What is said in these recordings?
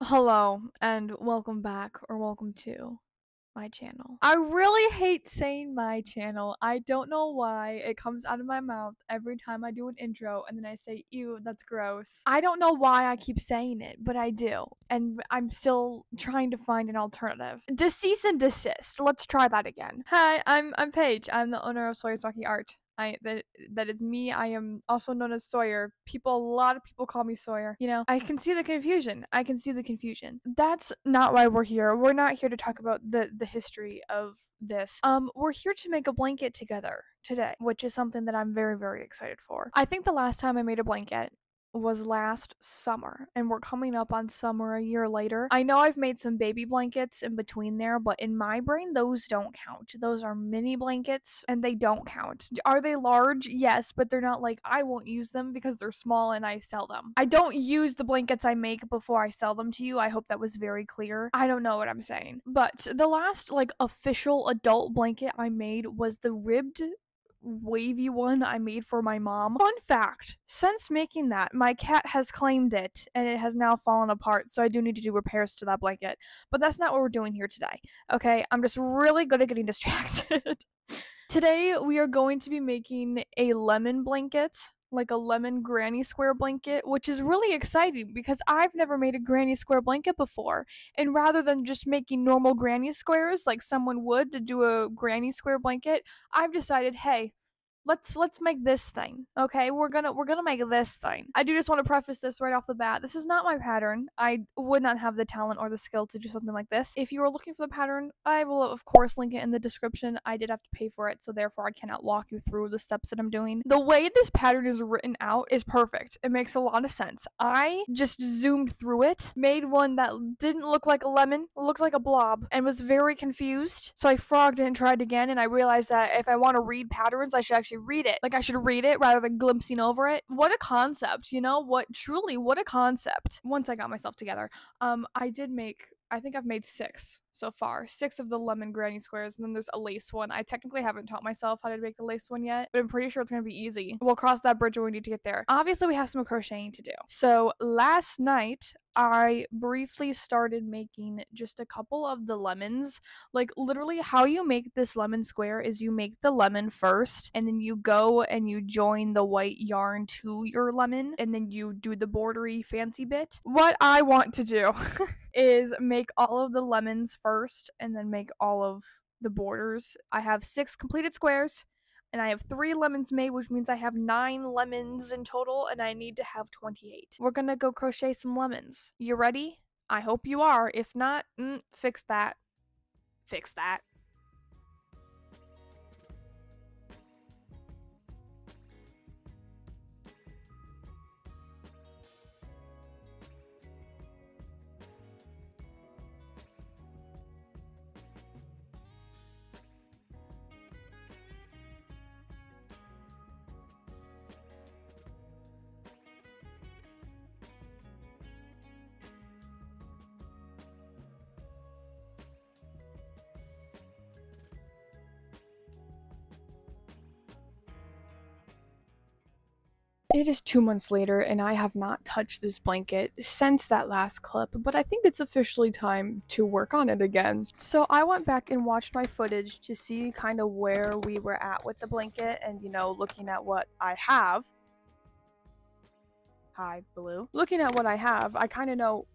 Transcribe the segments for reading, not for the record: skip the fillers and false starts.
Hello and welcome back or welcome to my channel. I really hate saying my channel. I don't know why it comes out of my mouth every time I do an intro and then I say, ew, that's gross. I don't know why I keep saying it, but I do. And I'm still trying to find an alternative. Cease and desist. Let's try that again. Hi, I'm Paige. I'm the owner of Sawyer's Wacky Art. That is me. I am also known as Sawyer. A lot of people call me Sawyer. You know, I can see the confusion. I can see the confusion. That's not why we're here. We're not here to talk about the history of this. We're here to make a blanket together today, which is something that I'm very, very excited for. I think the last time I made a blanket was last summer, and we're coming up on summer a year later. I know I've made some baby blankets in between there, but in my brain, those don't count. Those are mini blankets, and they don't count. Are they large? Yes, but they're not like I won't use them because they're small and I sell them. I don't use the blankets I make before I sell them to you. I hope that was very clear. I don't know what I'm saying. But the last, official adult blanket I made was the ribbed wavy one I made for my mom. Fun fact, since making that, my cat has claimed it and it has now fallen apart, so I do need to do repairs to that blanket. But that's not what we're doing here today, okay? I'm just really good at getting distracted. Today, we are going to be making a lemon blanket, like a lemon granny square blanket, which is really exciting because I've never made a granny square blanket before. And rather than just making normal granny squares like someone would to do a granny square blanket, I've decided, hey, let's make this thing. Okay, we're gonna make this thing. I do just want to preface this right off the bat. This is not my pattern. I would not have the talent or the skill to do something like this. If you are looking for the pattern, I will of course link it in the description. I did have to pay for it, so therefore I cannot walk you through the steps that I'm doing. The way this pattern is written out is perfect. It makes a lot of sense. I just zoomed through it, made one that didn't look like a lemon, looked like a blob, and was very confused. So I frogged it and tried again, and I realized that if I want to read patterns, I should actually read it. Like, I should read it rather than glimpsing over it. What a concept, you know? What a concept. Once I got myself together, I think I've made 6 so far. 6 of the lemon granny squares, and then there's a lace one. I technically haven't taught myself how to make the lace one yet, but I'm pretty sure it's gonna be easy. We'll cross that bridge when we need to get there. Obviously, we have some crocheting to do. So last night, I briefly started making just a couple of the lemons. Like, literally, how you make this lemon square is you make the lemon first, and then you go and you join the white yarn to your lemon, and then you do the bordery fancy bit. What I want to do is make all of the lemons first and then make all of the borders. I have 6 completed squares and I have 3 lemons made, which means I have 9 lemons in total and I need to have 28. We're gonna go crochet some lemons. You ready? I hope you are. If not, fix that. Fix that. It is 2 months later, and I have not touched this blanket since that last clip, but I think it's officially time to work on it again. So I went back and watched my footage to see kind of where we were at with the blanket, and, you know, looking at what I have. Hi, Blue. Looking at what I have, I kind of know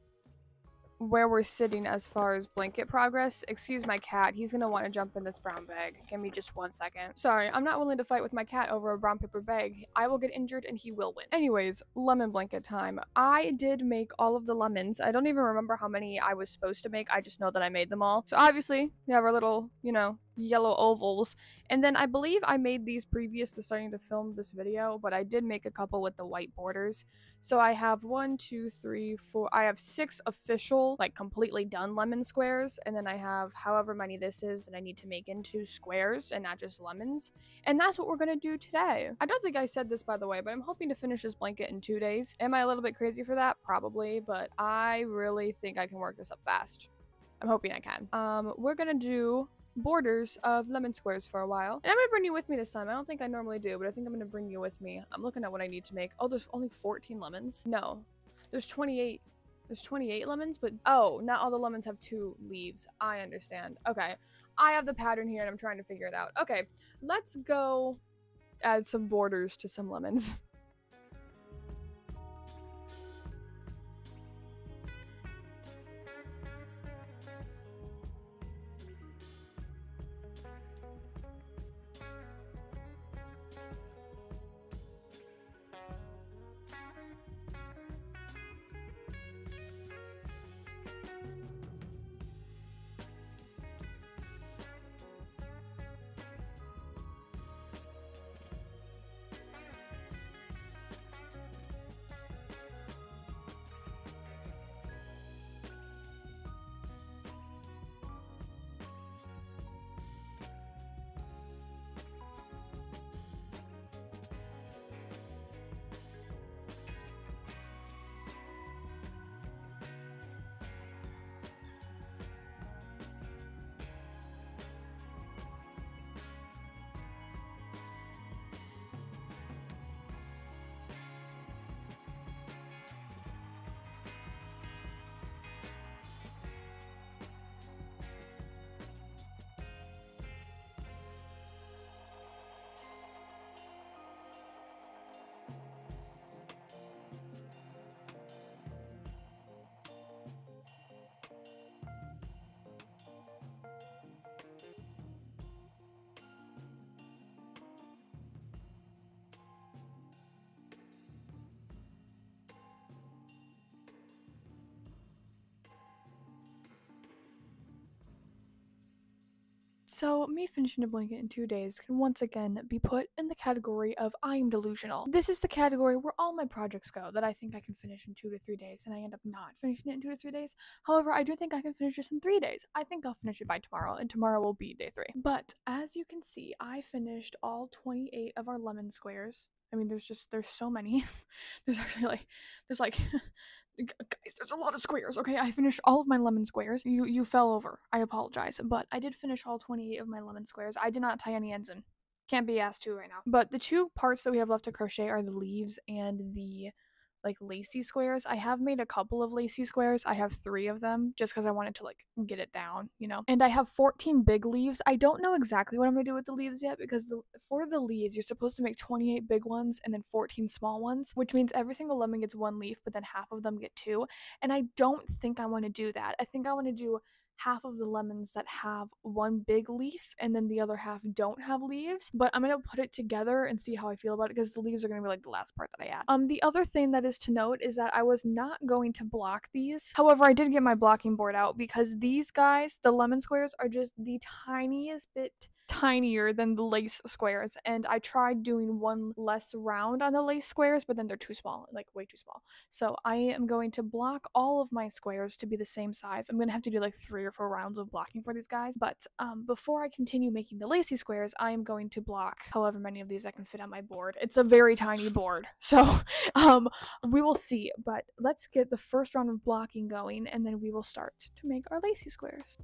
where we're sitting as far as blanket progress. Excuse my cat, he's gonna want to jump in this brown bag. Give me just 1 second. Sorry, I'm not willing to fight with my cat over a brown paper bag. I will get injured and he will win. Anyways, lemon blanket time. I did make all of the lemons. I don't even remember how many I was supposed to make. I just know that I made them all. So obviously, we have our little, you know, yellow ovals. And then I believe I made these previous to starting to film this video, but I did make a couple with the white borders. So I have 1, 2, 3, 4, I have 6 official, like, completely done lemon squares, and then I have however many this is that I need to make into squares and not just lemons. And that's what we're gonna do today. I don't think I said this, by the way, but I'm hoping to finish this blanket in 2 days. Am I a little bit crazy for that? Probably, but I really think I can work this up fast. I'm hoping I can. We're gonna do borders of lemon squares for a while. And I'm gonna bring you with me this time. I don't think I normally do, but I think I'm gonna bring you with me. I'm looking at what I need to make. Oh, there's only 14 lemons? No. There's 28. There's 28 lemons, but oh, not all the lemons have 2 leaves. I understand. Okay. I have the pattern here and I'm trying to figure it out. Okay, let's go add some borders to some lemons. So, me finishing a blanket in 2 days can once again be put in the category of I am delusional. This is the category where all my projects go that I think I can finish in 2 to 3 days, and I end up not finishing it in 2 to 3 days. However, I do think I can finish this in 3 days. I think I'll finish it by tomorrow, and tomorrow will be day 3. But as you can see, I finished all 28 of our lemon squares. I mean, there's so many. there's guys, there's a lot of squares. Okay, I finished all of my lemon squares. You fell over. I apologize, but I did finish all 28 of my lemon squares. I did not tie any ends in. Can't be asked to right now. But the 2 parts that we have left to crochet are the leaves and the like lacy squares. I have made a couple of lacy squares. I have 3 of them just because I wanted to like get it down, you know. And I have 14 big leaves. I don't know exactly what I'm gonna do with the leaves yet because for the leaves you're supposed to make 28 big ones and then 14 small ones, which means every single lemon gets 1 leaf, but then half of them get 2. And I don't think I want to do that. I think I want to do half of the lemons that have 1 big leaf and then the other half don't have leaves, but I'm gonna put it together and see how I feel about it because the leaves are gonna be like the last part that I add. The other thing that is to note is that I was not going to block these. However, I did get my blocking board out because these guys, the lemon squares, are just the tiniest bit tinier than the lace squares, and I tried doing 1 less round on the lace squares, but then they're too small, like way too small. So I am going to block all of my squares to be the same size. I'm gonna have to do like 3 or 4 rounds of blocking for these guys, but before I continue making the lacy squares, I am going to block however many of these I can fit on my board. It's a very tiny board, so we will see, but let's get the first round of blocking going and then we will start to make our lacy squares.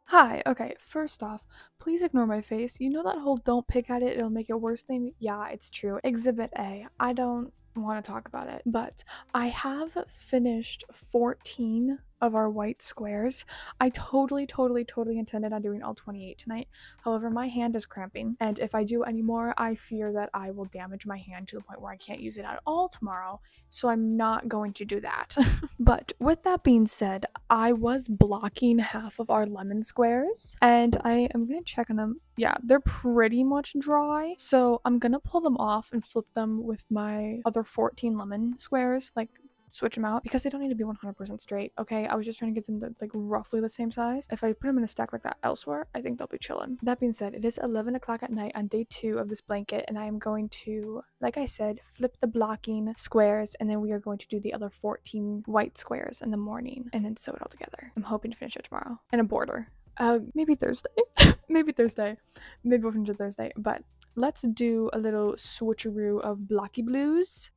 Hi, okay, first off, please ignore my face. You know that whole don't pick at it, it'll make it worse thing? Yeah, it's true. Exhibit A. I don't want to talk about it, but I have finished 14 of our white squares. I totally intended on doing all 28 tonight. However, my hand is cramping, and if I do any more, I fear that I will damage my hand to the point where I can't use it at all tomorrow, so I'm not going to do that. But with that being said, I was blocking half of our lemon squares, and I am gonna check on them. Yeah, they're pretty much dry, so I'm gonna pull them off and flip them with my other 14 lemon squares, like switch them out because they don't need to be 100% straight. Okay, I was just trying to get them to like roughly the same size. If I put them in a stack like that elsewhere, I think they'll be chilling. That being said, it is 11 o'clock at night on day 2 of this blanket, and I am going to, like I said, flip the blocking squares, and then we are going to do the other 14 white squares in the morning and then sew it all together. I'm hoping to finish it tomorrow. And a border. Maybe Thursday. Maybe Thursday. Maybe we'll finish it Thursday, but let's do a little switcheroo of blocky blues.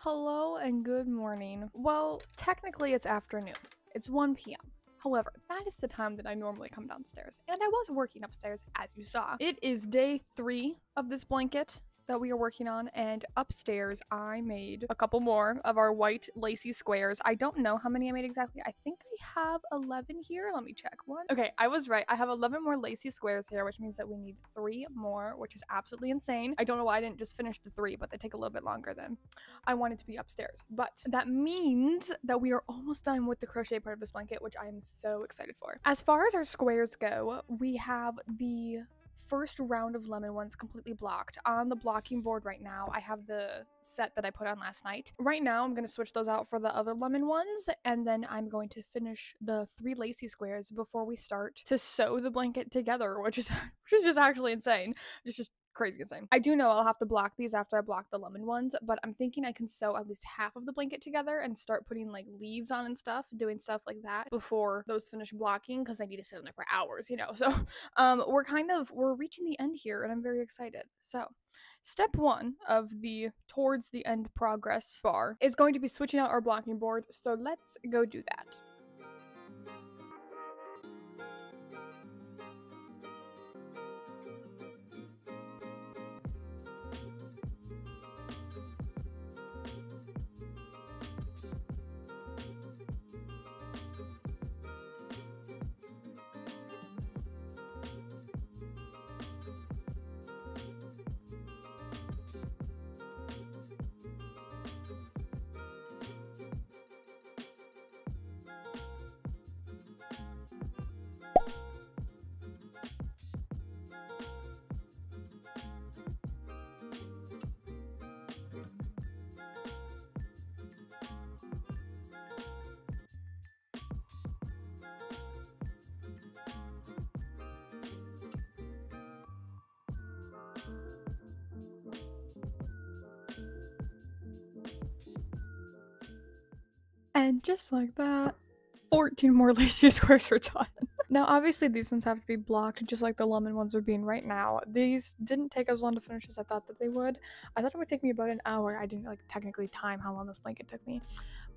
Hello and good morning. Well, technically it's afternoon. It's 1 p.m. However, that is the time that I normally come downstairs, and I was working upstairs, as you saw. It is day 3 of this blanket that we are working on, and upstairs I made a couple more of our white lacy squares. I don't know how many I made exactly. I think I have 11 here. Let me check one. Okay, I was right. I have 11 more lacy squares here, which means that we need 3 more, which is absolutely insane. I don't know why I didn't just finish the 3, but they take a little bit longer than I wanted to be upstairs. But that means that we are almost done with the crochet part of this blanket, which I am so excited for. As far as our squares go, we have the first round of lemon ones completely blocked. On the blocking board right now, I have the set that I put on last night. Right now, I'm going to switch those out for the other lemon ones, and then I'm going to finish the 3 lacy squares before we start to sew the blanket together, which is just actually insane. It's just crazy insane. I do know I'll have to block these after I block the lemon ones, but I'm thinking I can sew at least half of the blanket together and start putting like leaves on and stuff, doing stuff like that before those finish blocking, because I need to sit on there for hours, you know. So we're reaching the end here, and I'm very excited. So step 1 of the towards the end progress bar is going to be switching out our blocking board, so let's go do that. And just like that, 14 more lacy squares are done. Now, obviously, these ones have to be blocked, just like the lemon ones are being right now. These didn't take as long to finish as I thought that they would. I thought it would take me about an hour. I didn't, like, technically time how long this blanket took me,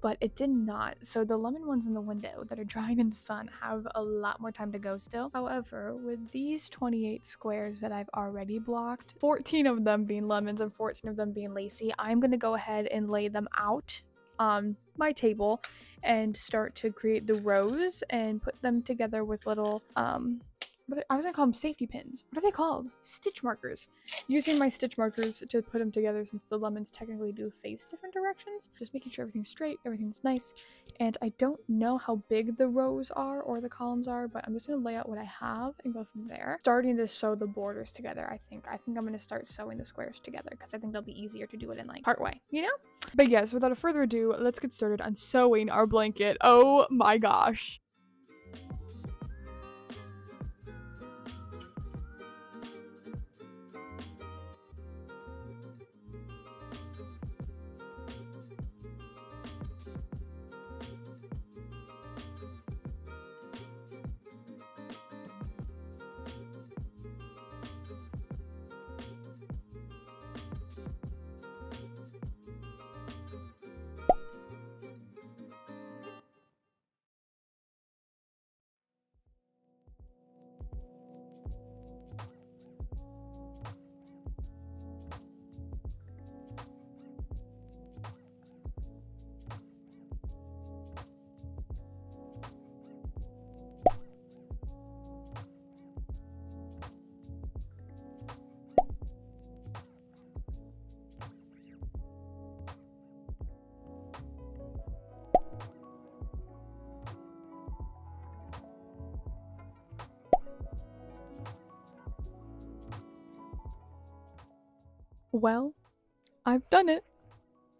but it did not. So the lemon ones in the window that are drying in the sun have a lot more time to go still. However, with these 28 squares that I've already blocked, 14 of them being lemons and 14 of them being lacy, I'm going to go ahead and lay them out on my table and start to create the rows and put them together with little I was gonna call them safety pins. What are they called? Stitch markers. Using my stitch markers to put them together, since the lemons technically do face different directions. Just making sure everything's straight, everything's nice. And I don't know how big the rows are or the columns are, but I'm just gonna lay out what I have and go from there. Starting to sew the borders together, I think I'm gonna start sewing the squares together, because I think it'll be easier to do it in like part way, you know? But yes, without further ado, let's get started on sewing our blanket. Oh my gosh. Well, I've done it.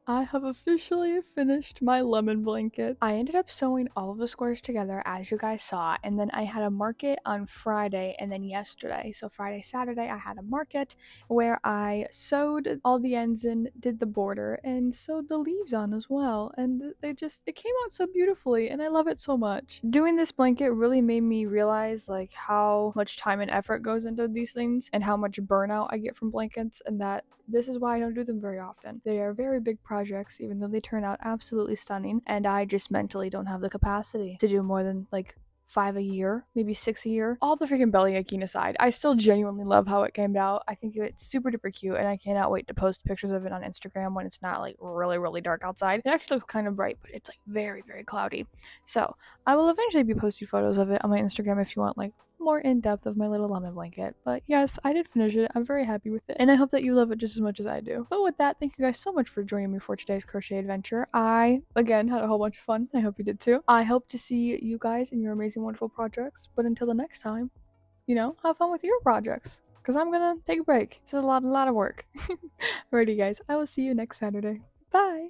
I have officially finished my lemon blanket. I ended up sewing all of the squares together as you guys saw, and then I had a market on Friday and then yesterday. So Friday, Saturday, I had a market where I sewed all the ends in, did the border, and sewed the leaves on as well. And it came out so beautifully, and I love it so much. Doing this blanket really made me realize like how much time and effort goes into these things and how much burnout I get from blankets, and that this is why I don't do them very often. They are very big projects, even though they turn out absolutely stunning, and I just mentally don't have the capacity to do more than like 5 a year, maybe 6 a year. All the freaking belly aching aside, I still genuinely love how it came out. I think it's super duper cute, and I cannot wait to post pictures of it on Instagram when it's not like really, really dark outside. It actually looks kind of bright, but it's like very, very cloudy. So I will eventually be posting photos of it on my Instagram if you want like more in depth of my little lemon blanket. But yes, I did finish it. I'm very happy with it, and I hope that you love it just as much as I do. But with that, thank you guys so much for joining me for today's crochet adventure. I again had a whole bunch of fun. I hope you did too. I hope to see you guys in your amazing, wonderful projects. But until the next time, have fun with your projects, because I'm gonna take a break. It's a lot of work. Alrighty guys, I will see you next Saturday. Bye.